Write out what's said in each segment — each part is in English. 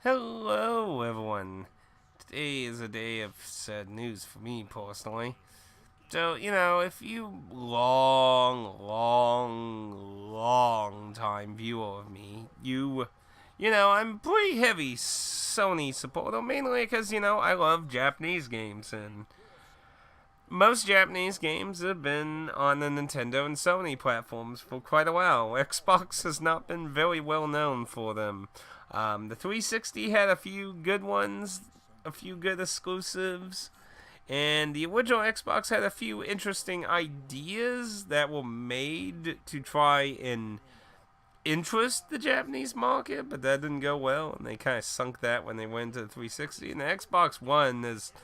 Hello, everyone. Today is a day of sad news for me personally. So, if you long time viewer of me, I'm pretty heavy Sony supporter, mainly because, I love Japanese games, and most Japanese games have been on the Nintendo and Sony platforms for quite a while. Xbox has not been very well known for them. The 360 had a few good ones, a few good exclusives, and the original Xbox had a few interesting ideas that were made to try and interest the Japanese market, but that didn't go well, and they kind of sunk that when they went to the 360. And the Xbox One is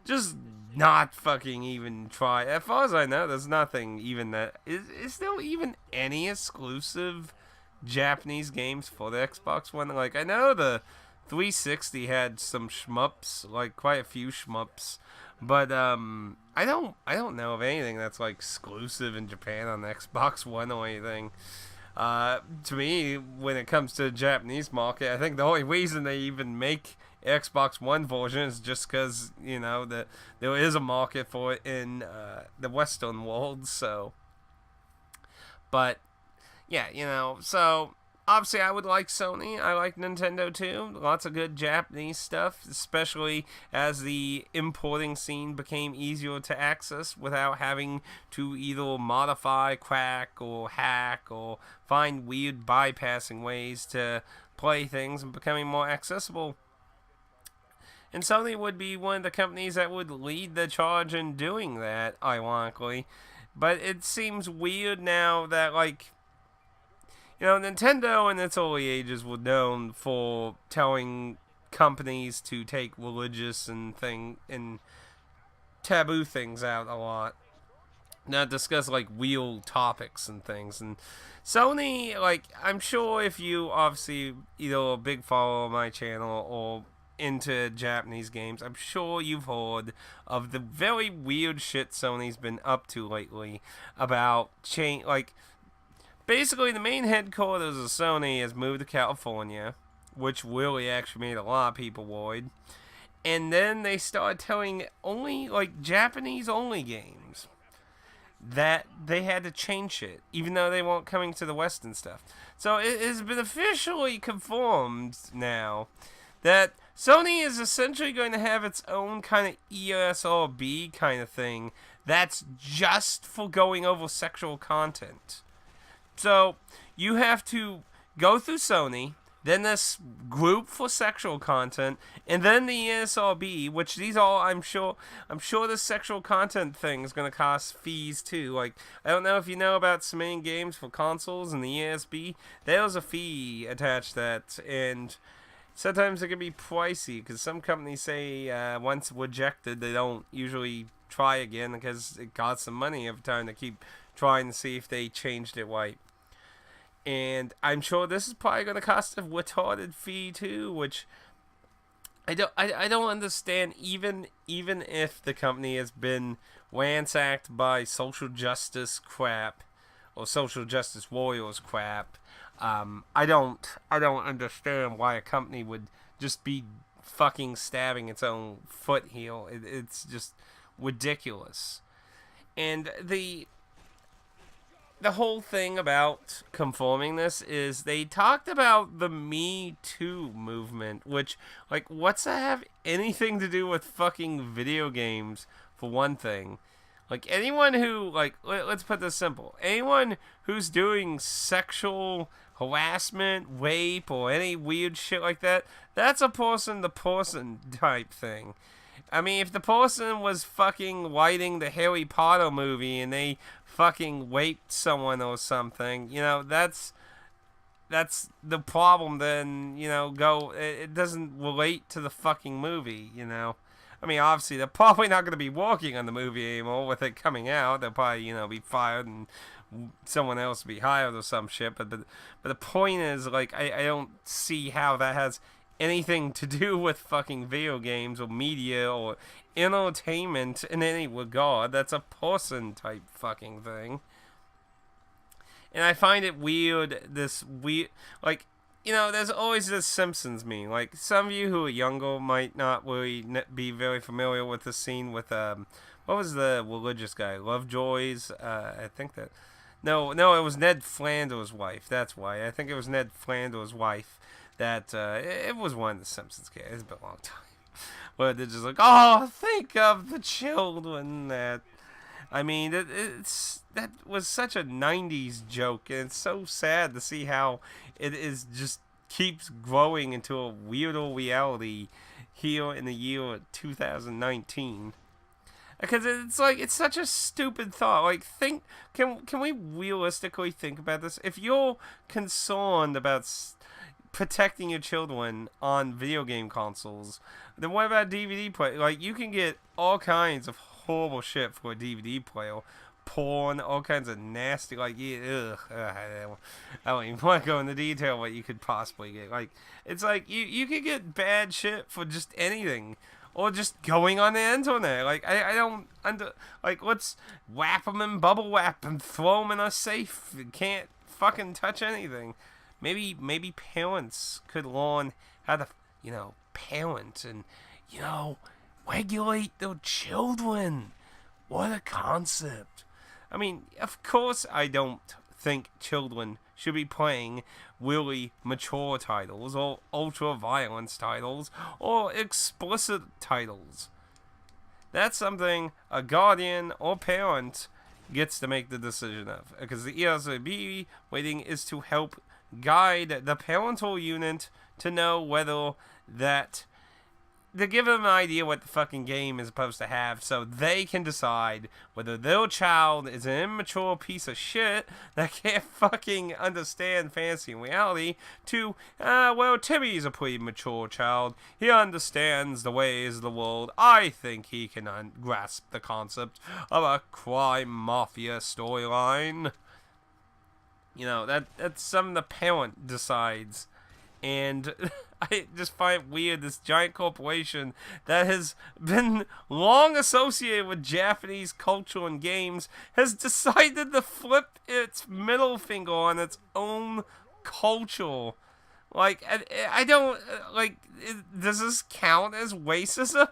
just not fucking even try. As far as I know, there's nothing even that is there even any exclusive Japanese games for the Xbox One. Like, I know the 360 had some shmups, like quite a few shmups, but I don't know of anything that's like exclusive in Japan on the Xbox One or anything. To me, when it comes to the Japanese market, I think the only reason they even make Xbox One version is just because that there is a market for it in the Western world. So, but yeah, so obviously I would like Sony. I like Nintendo too. Lots of good Japanese stuff, especially as the importing scene became easier to access without having to either modify, crack, or hack, or find weird bypassing ways to play things and becoming more accessible. And Sony would be one of the companies that would lead the charge in doing that, ironically. But it seems weird now that, like, Nintendo in its early ages were known for telling companies to take religious and taboo things out a lot. Not discuss like real topics and things. And Sony, like, I'm sure if you obviously either a big follower of my channel or into Japanese games, I'm sure you've heard of the very weird shit Sony's been up to lately about like basically the main headquarters of Sony has moved to California, which really actually made a lot of people worried. And then they started telling only like Japanese only games that they had to change it, even though they weren't coming to the West and stuff. So it has been officially confirmed now that Sony is essentially going to have its own kind of ESRB kind of thing that's just for going over sexual content. So you have to go through Sony, then this group for sexual content, and then the ESRB, which these all I'm sure the sexual content thing is going to cost fees too. Like, I don't know if you know about submitting games for consoles and the ESB, there's a fee attached to that, and sometimes it can be pricey because some companies say once rejected, they don't usually try again because it costs them money every time to keep trying to see if they changed it right. And I'm sure this is probably going to cost a retarded fee too, which I don't understand. Even if the company has been ransacked by social justice crap or social justice warriors crap, I don't understand why a company would just be fucking stabbing its own foot heel. It's just ridiculous. And the whole thing about conforming this is they talked about the Me Too movement, which, like, what's that have anything to do with fucking video games, for one thing? Like, anyone who, like, let's put this simple. Anyone who's doing sexual harassment, rape, or any weird shit like that, that's a person-to-person type thing. I mean, if the person was fucking writing the Harry Potter movie and they fucking raped someone or something, that's the problem. Then it doesn't relate to the fucking movie. I mean, obviously they're probably not going to be working on the movie anymore with it coming out. They'll probably be fired and someone else be hired or some shit. But the point is, like, I don't see how that has anything to do with fucking video games or media or entertainment in any regard. That's a person type fucking thing. And I find it weird, like, there's always this Simpsons meme. Like, some of you who are younger might not really be very familiar with the scene with, what was the religious guy? Lovejoy's? I think that. No, it was Ned Flanders' wife. That's why. I think it was Ned Flanders' wife that, it was one of the Simpsons kids. It's been a long time. But they're just like, oh, think of the children that. I mean, that was such a 90s joke, and it's so sad to see how it is just keeps growing into a weirdo reality here in the year 2019. Because it's like, it's such a stupid thought. Like, can we realistically think about this? If you're concerned about protecting your children on video game consoles, then what about DVD player? Like, you can get all kinds of horrible shit for a DVD player. Porn, all kinds of nasty, like, I don't even want to go into detail what you could possibly get. Like, it's like, you could get bad shit for just anything. Or just going on the internet. Like, I don't like, let's wrap them in bubble wrap and throw them in a safe. You can't fucking touch anything. Maybe parents could learn how to, parent and, regulate their children. What a concept. I mean, of course I don't think children should be playing really mature titles or ultra-violence titles or explicit titles. That's something a guardian or parent gets to make the decision of, because the ESRB rating is to help guide the parental unit to know whether that, to give them an idea what the fucking game is supposed to have, so they can decide whether their child is an immature piece of shit that can't fucking understand fantasy and reality, to, well, Timmy's a pretty mature child. He understands the ways of the world. I think he can grasp the concept of a crime mafia storyline. That's something the parent decides. And I just find it weird, this giant corporation that has been long associated with Japanese culture and games has decided to flip its middle finger on its own culture. Like, I don't, like, does this count as racism?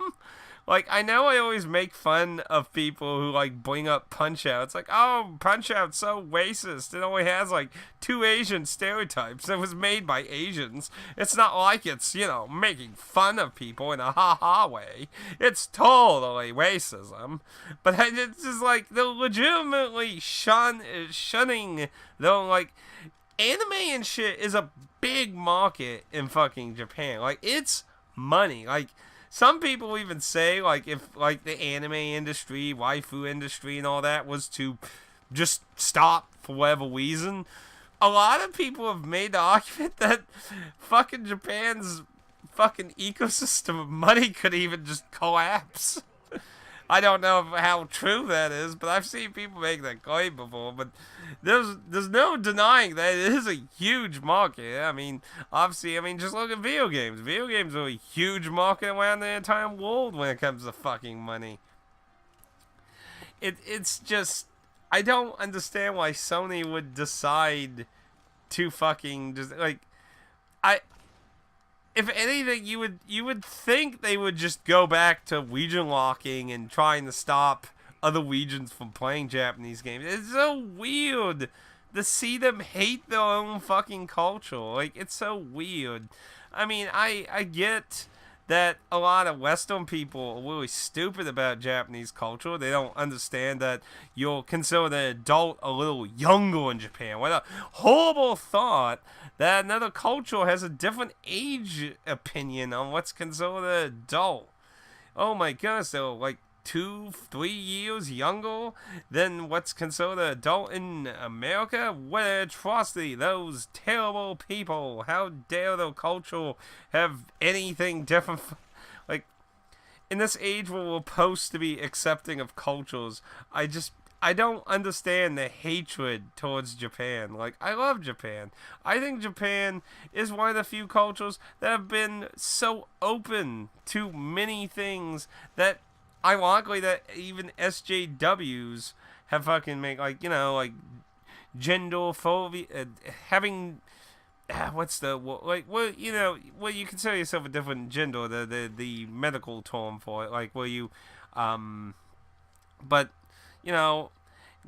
Like, I know I always make fun of people who, like, bring up Punch-Out. It's like, oh, Punch-Out's so racist. It only has, like, 2 Asian stereotypes. It was made by Asians. It's not like it's, making fun of people in a ha-ha way. It's totally racism. But it's just, like, they're legitimately shunning, though, like, anime and shit is a big market in fucking Japan. Like, it's money. Like, some people even say, like, if, like, the anime industry, waifu industry, and all that was to just stop for whatever reason, a lot of people have made the argument that fucking Japan's fucking ecosystem of money could even just collapse. I don't know how true that is, but I've seen people make that claim before. But there's no denying that it is a huge market. I mean, obviously, just look at video games. Video games are a huge market around the entire world when it comes to fucking money. It's just, I don't understand why Sony would decide to fucking just, like, if anything, you would think they would just go back to region locking and trying to stop other regions from playing Japanese games. It's so weird to see them hate their own fucking culture. Like, it's so weird. I mean, I get that a lot of Western people are really stupid about Japanese culture. They don't understand that you're considered an adult a little younger in Japan. What a horrible thought that another culture has a different age opinion on what's considered an adult. Oh my goodness, they're like 2-3 years younger than what's considered an adult in America? What an atrocity! Those terrible people! How dare their culture have anything different? Like, in this age where we're supposed to be accepting of cultures, I don't understand the hatred towards Japan. Like, I love Japan. I think Japan is one of the few cultures that have been so open to many things that, ironically, that even SJWs have fucking made, like, like, gender phobia, having what's the like? Well, you know, well, you consider yourself a different gender, the medical term for it. Like, will you, um, but you know,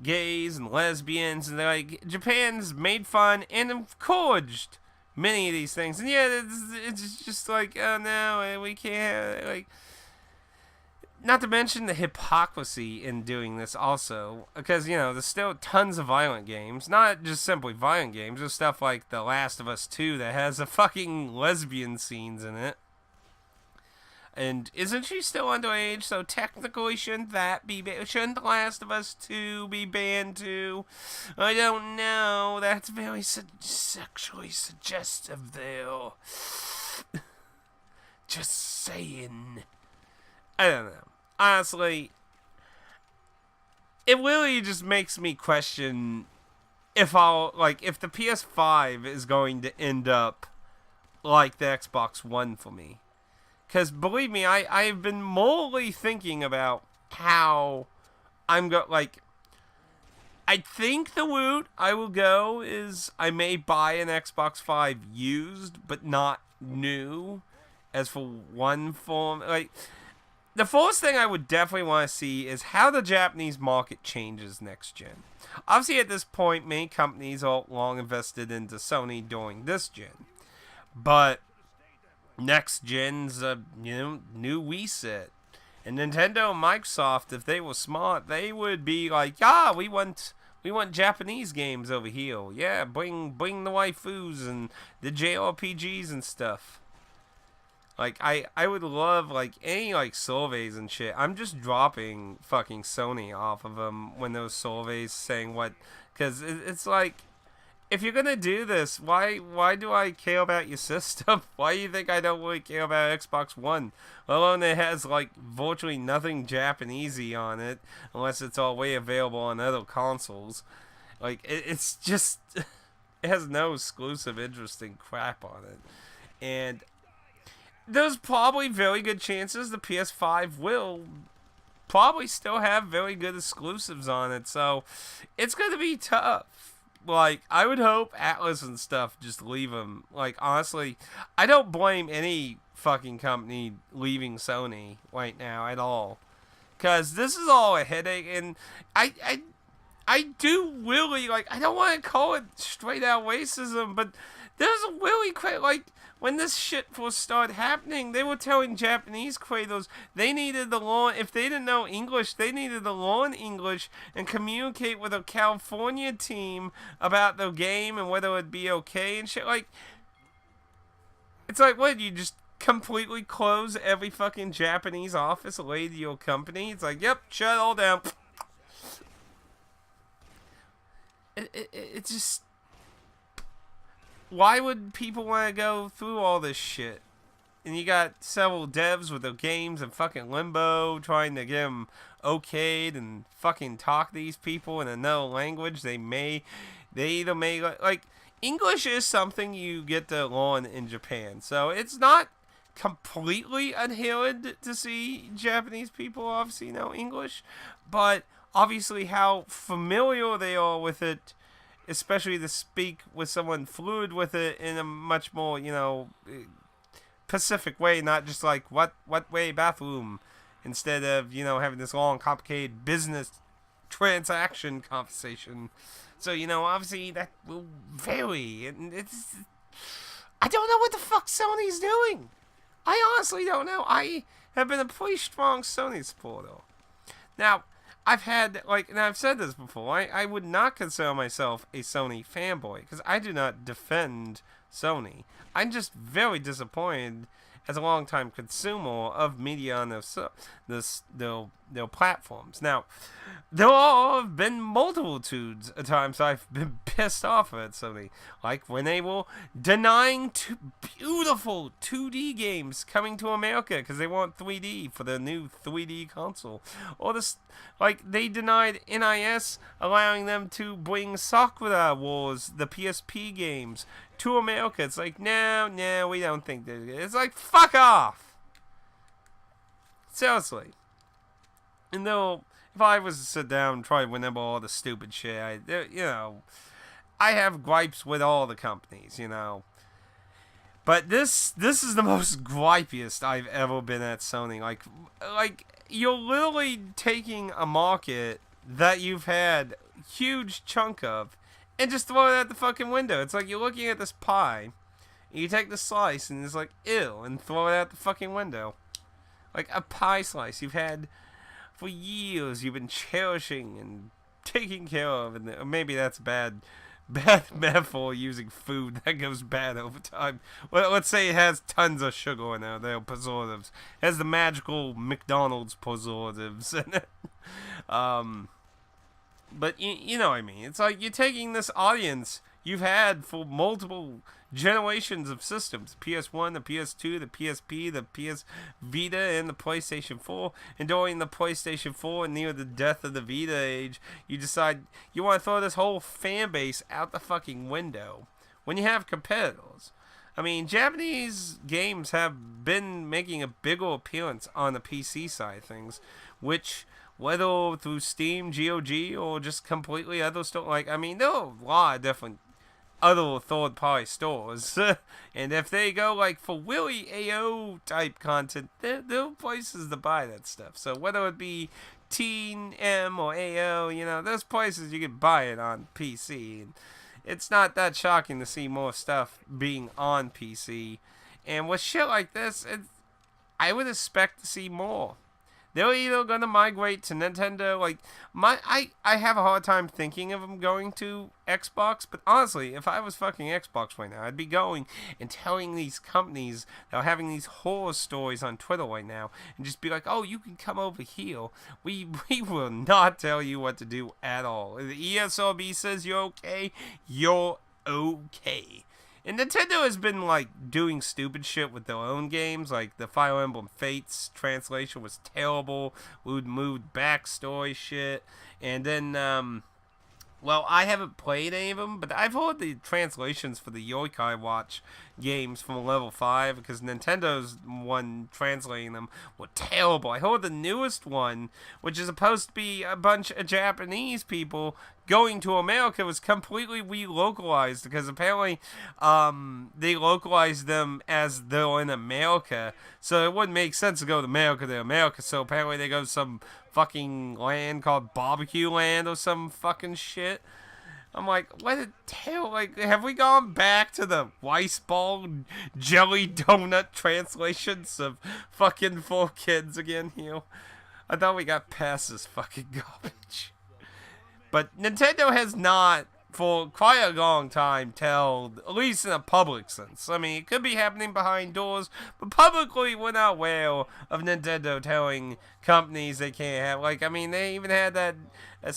gays and lesbians and like Japan's made fun and encouraged many of these things, and yeah, it's just like, oh no, we can't like. Not to mention the hypocrisy in doing this also, because, you know, there's still tons of violent games, not just simply violent games, there's stuff like The Last of Us 2 that has a fucking lesbian scenes in it. And isn't she still underage? So technically, shouldn't shouldn't The Last of Us 2 be banned too? I don't know. That's very sexually suggestive there. Just saying. I don't know. Honestly, it really just makes me question if if the PS5 is going to end up like the Xbox One for me. Because believe me, I've been morally thinking about how I think the route I will go is I may buy an Xbox 5 used, but not new, as for one form. Like, the first thing I would definitely want to see is how the Japanese market changes next gen. Obviously, at this point, many companies are long invested into Sony during this gen. But next gen's a new Wii set. And Nintendo and Microsoft, if they were smart, they would be like, yeah, we want Japanese games over here. Yeah, bring the waifus and the JRPGs and stuff. Like, I would love, like, any, like, surveys and shit. I'm just dropping fucking Sony off of them when those surveys saying what... Because it's like, if you're gonna do this, why do I care about your system? Why do you think I don't really care about Xbox One? Let alone it has, like, virtually nothing Japanesey on it, unless it's already available on other consoles. Like, it's just... It has no exclusive interesting crap on it. And... there's probably very good chances the PS5 will probably still have very good exclusives on it, so it's going to be tough. Like, I would hope Atlas and stuff just leave them. Like, honestly, I don't blame any fucking company leaving Sony right now at all. Because this is all a headache, and I do really, like, I don't want to call it straight out racism, but there's a really quick, like, when this shit first started happening, they were telling Japanese creators they needed to learn, if they didn't know English, they needed to learn English and communicate with a California team about their game and whether it'd be okay and shit. Like, it's like, what, you just completely close every fucking Japanese office related to your company? It's like, yep, shut it all down. It just... why would people want to go through all this shit? And you got several devs with their games in fucking limbo trying to get them okayed and fucking talk to these people in another language. They either may, like, English is something you get to learn in Japan. So it's not completely unheard to see Japanese people obviously know English. But obviously how familiar they are with it, especially to speak with someone fluid with it in a much more, Pacific way, not just like, what way bathroom, instead of, having this long, complicated business transaction conversation. So, obviously that will vary, and I don't know what the fuck Sony's doing. I honestly don't know. I have been a pretty strong Sony supporter. Now, I've had, and I've said this before, I would not consider myself a Sony fanboy, because I do not defend Sony. I'm just very disappointed as a longtime consumer of media on their platforms. Now, there have been multitudes of times I've been pissed off at Sony, like when they were denying beautiful 2D games coming to America because they want 3D for the new 3D console, or they denied NIS allowing them to bring Sakura Wars, the PSP games, to America. It's like, no, we don't think that. It's like, fuck off. Seriously. And though, if I was to sit down and try to remember all the stupid shit, I have gripes with all the companies, you know. But this is the most gripiest I've ever been at Sony. Like you're literally taking a market that you've had huge chunk of and just throw it out the fucking window. It's like you're looking at this pie, and you take the slice and it's like ew, and throw it out the fucking window. Like a pie slice you've had for years, you've been cherishing and taking care of, and maybe that's bad metaphor using food that goes bad over time. Well, let's say it has tons of sugar in there. They're preservatives. It has the magical McDonald's preservatives in it. But you know what I mean. It's like you're taking this audience you've had for multiple generations of systems. PS1, the PS2, the PSP, the PS Vita, and the PlayStation 4. And during the PlayStation 4 and near the death of the Vita age, you decide you want to throw this whole fan base out the fucking window when you have competitors. I mean, Japanese games have been making a bigger appearance on the PC side of things, which, whether through Steam, GOG, or just completely other stuff, like, I mean, there are a lot of different other third-party stores, and if they go, like, for really AO-type content, there are places to buy that stuff. So whether it be Teen, M, or AO, you know, there's places you can buy it on PC, and it's not that shocking to see more stuff being on PC. And with shit like this, I would expect to see more. They're either going to migrate to Nintendo. Like, I have a hard time thinking of them going to Xbox. But honestly, if I was fucking Xbox right now, I'd be going and telling these companies that are having these horror stories on Twitter right now, and just be like, oh, you can come over here. We will not tell you what to do at all. If the ESRB says you're okay, you're okay. And Nintendo has been, like, doing stupid shit with their own games. Like, the Fire Emblem Fates translation was terrible. We would move backstory shit. And then, well, I haven't played any of them, but I've heard the translations for the Yokai Watch games from level 5, because Nintendo's one translating them were terrible. I heard the newest one, which is supposed to be a bunch of Japanese people going to America, was completely re-localized, because apparently they localized them as they're in America, so it wouldn't make sense to go to America, so apparently they go to some fucking land called Barbecue Land or some fucking shit. I'm like, what the hell? Like, have we gone back to the rice ball jelly donut translations of fucking 4Kids again here? I thought we got past this fucking garbage. But Nintendo has not, for quite a long time, told, at least in a public sense. I mean, it could be happening behind doors, but publicly we're not aware of Nintendo telling companies they can't have. Like, I mean, they even had that I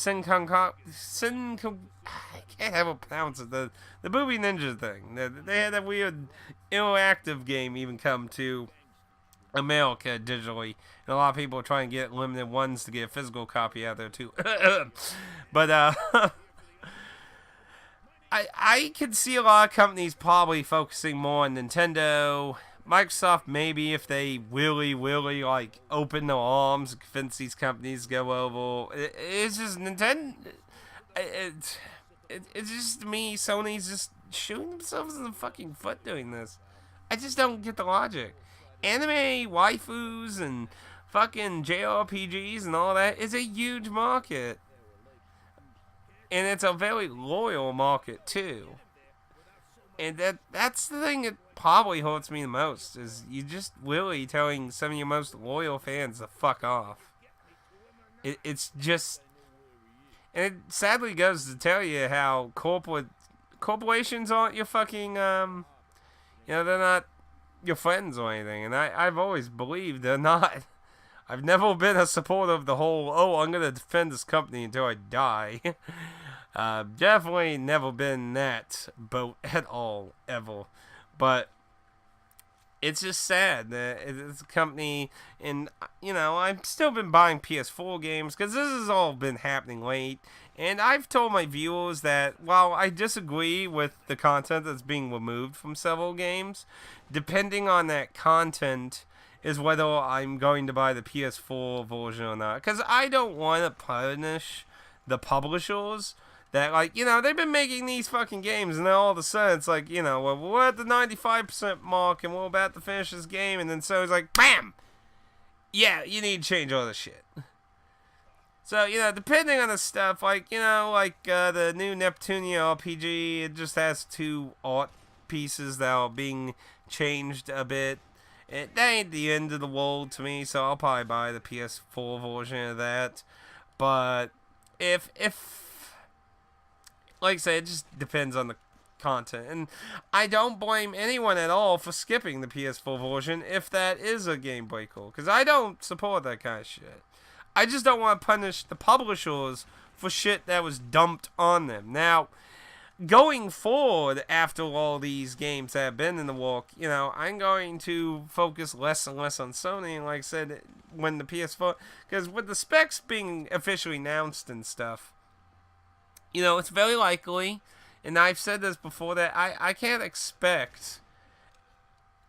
can't ever pronounce it, the Booby Ninja thing. They had that weird interactive game even come to America digitally, and a lot of people are trying to get limited ones to get a physical copy out there too. But I could see a lot of companies probably focusing more on Nintendo. Microsoft, maybe, if they really, like, open their arms and convince these companies to go over. It's just Nintendo. It's just me. Sony's just shooting themselves in the fucking foot doing this. I just don't get the logic. Anime waifus and fucking JRPGs and all that is a huge market. And it's a very loyal market, too. And that's the thing that probably hurts me the most, is you just really telling some of your most loyal fans to fuck off. It's just... And it sadly goes to tell you how corporations aren't your fucking, they're not your friends or anything. And I've always believed they're not. I've never been a supporter of the whole, I'm going to defend this company until I die. Definitely never been that boat at all, ever. But it's just sad that it's a company, and, I've still been buying PS4 games, because this has all been happening late, and I've told my viewers that while I disagree with the content that's being removed from several games, depending on that content is whether I'm going to buy the PS4 version or not, because I don't want to punish the publishers that, like, they've been making these fucking games, and then all of a sudden it's like, well, we're at the 95% mark, and we're about to finish this game, and then Sony's like, BAM! Yeah, you need to change all this shit. So, depending on the stuff, like, the new Neptunia RPG, it just has 2 art pieces that are being changed a bit. That ain't the end of the world to me, so I'll probably buy the PS4 version of that. But if like I say, it just depends on the content. And I don't blame anyone at all for skipping the PS4 version if that is a game breaker, because I don't support that kind of shit. I just don't want to punish the publishers for shit that was dumped on them. Now, going forward, after all these games have been in the work, I'm going to focus less and less on Sony. And like I said, when the PS4, because with the specs being officially announced and stuff, it's very likely, and I've said this before, that I can't expect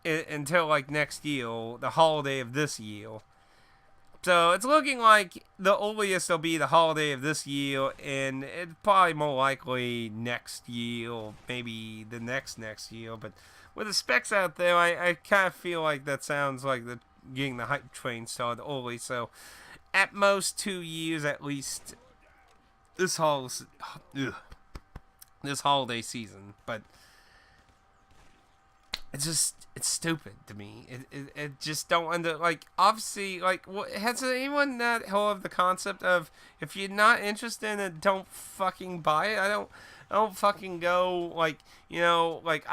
it until like next year, the holiday of this year. So it's looking like the earliest will be the holiday of this year, and it's probably more likely next year, or maybe the next year. But with the specs out there, I kind of feel like that sounds like getting the hype train started early. So at most 2 years at least this holiday season. But it's stupid to me. It just don't obviously, has anyone not heard of the concept of, if you're not interested in it, don't fucking buy it? I don't fucking go, I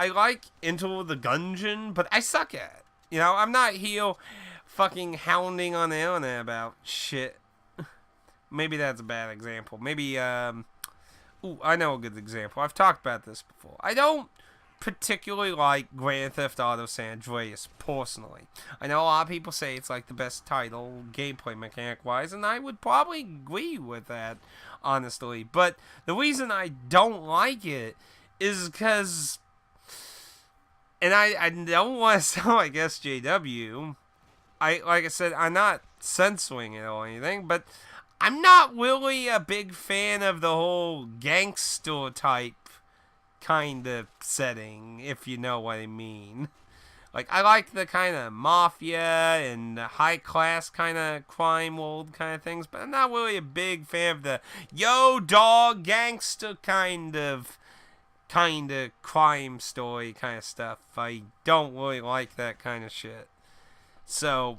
like Enter the Gungeon, but I suck at it. I'm not here fucking hounding on the internet about shit. Maybe that's a bad example. Maybe, I know a good example. I've talked about this before. I don't particularly like Grand Theft Auto San Andreas, personally. I know a lot of people say it's like the best title, gameplay mechanic wise, and I would probably agree with that, honestly. But the reason I don't like it is because, and I don't want to sound like SJW, like I said, I'm not censoring it or anything, but I'm not really a big fan of the whole gangster type kind of setting, if you know what I mean. Like, I like the kind of mafia and high class kind of crime world kind of things, but I'm not really a big fan of the yo dog gangster kind of crime story kind of stuff. I don't really like that kind of shit. So,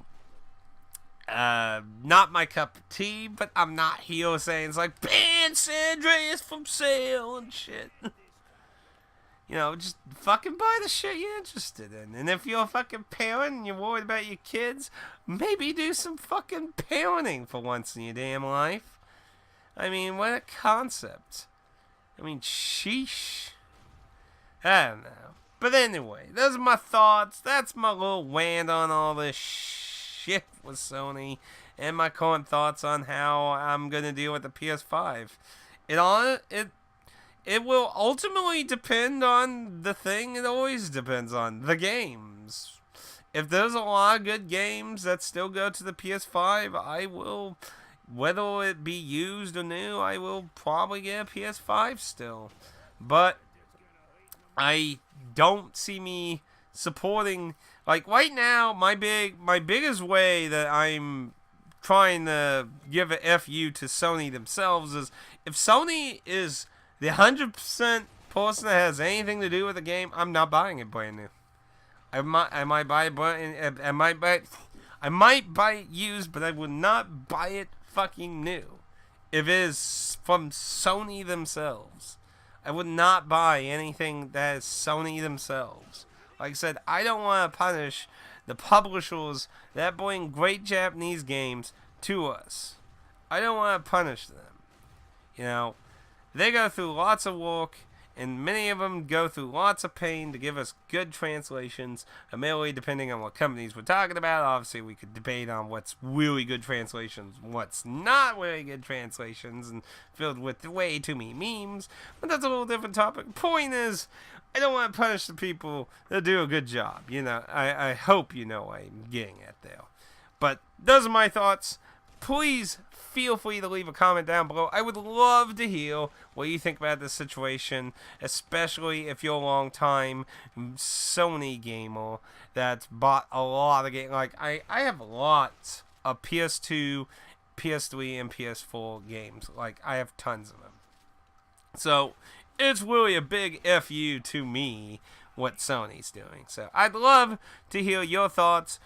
not my cup of tea, but I'm not here saying it's like ban San Andreas from sale and shit. Just fucking buy the shit you're interested in. And if you're a fucking parent and you're worried about your kids, maybe do some fucking parenting for once in your damn life. I mean, what a concept. I mean, sheesh. I don't know. But anyway, those are my thoughts. That's my little rant on all this shit with Sony, and my current thoughts on how I'm going to deal with the PS5. It will ultimately depend on the thing it always depends on, the games. If there's a lot of good games that still go to the PS5, I will, whether it be used or new, I will probably get a PS5 still. But I don't see me supporting, like right now, my biggest way that I'm trying to give a FU to Sony themselves is, if Sony is the 100% person that has anything to do with the game, I'm not buying it brand new. I might buy it used, but I would not buy it fucking new. If it is from Sony themselves, I would not buy anything that is Sony themselves. Like I said, I don't want to punish the publishers that bring great Japanese games to us. I don't want to punish them. They go through lots of work, and many of them go through lots of pain to give us good translations, admittedly, depending on what companies we're talking about. Obviously, we could debate on what's really good translations, what's not really good translations, and filled with way too many memes, but that's a little different topic. Point is, I don't want to punish the people that do a good job. I hope you know what I'm getting at there. But those are my thoughts. please feel free to leave a comment down below. I would love to hear what you think about this situation, especially if you're a long time Sony gamer that's bought a lot of games. Like, I have lots of PS2, PS3, and PS4 games. Like, I have tons of them. So, it's really a big FU to me what Sony's doing. So, I'd love to hear your thoughts.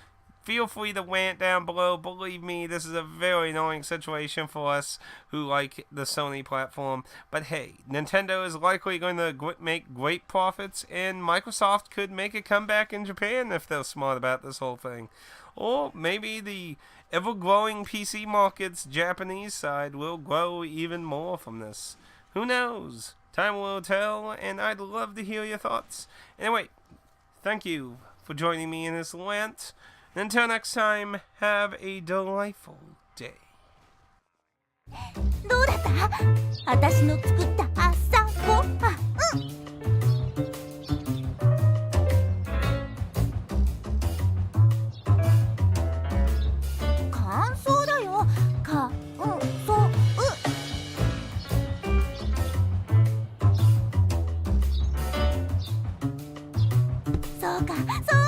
Feel free to rant down below. Believe me, this is a very annoying situation for us who like the Sony platform. But hey, Nintendo is likely going to make great profits, and Microsoft could make a comeback in Japan if they're smart about this whole thing. Or maybe the ever-growing PC market's Japanese side will grow even more from this. Who knows? Time will tell, and I'd love to hear your thoughts. Anyway, thank you for joining me in this rant. Until next time, have a delightful day. どうだった？私の作った朝ごはん。感想だよ。感想。そうか、そう。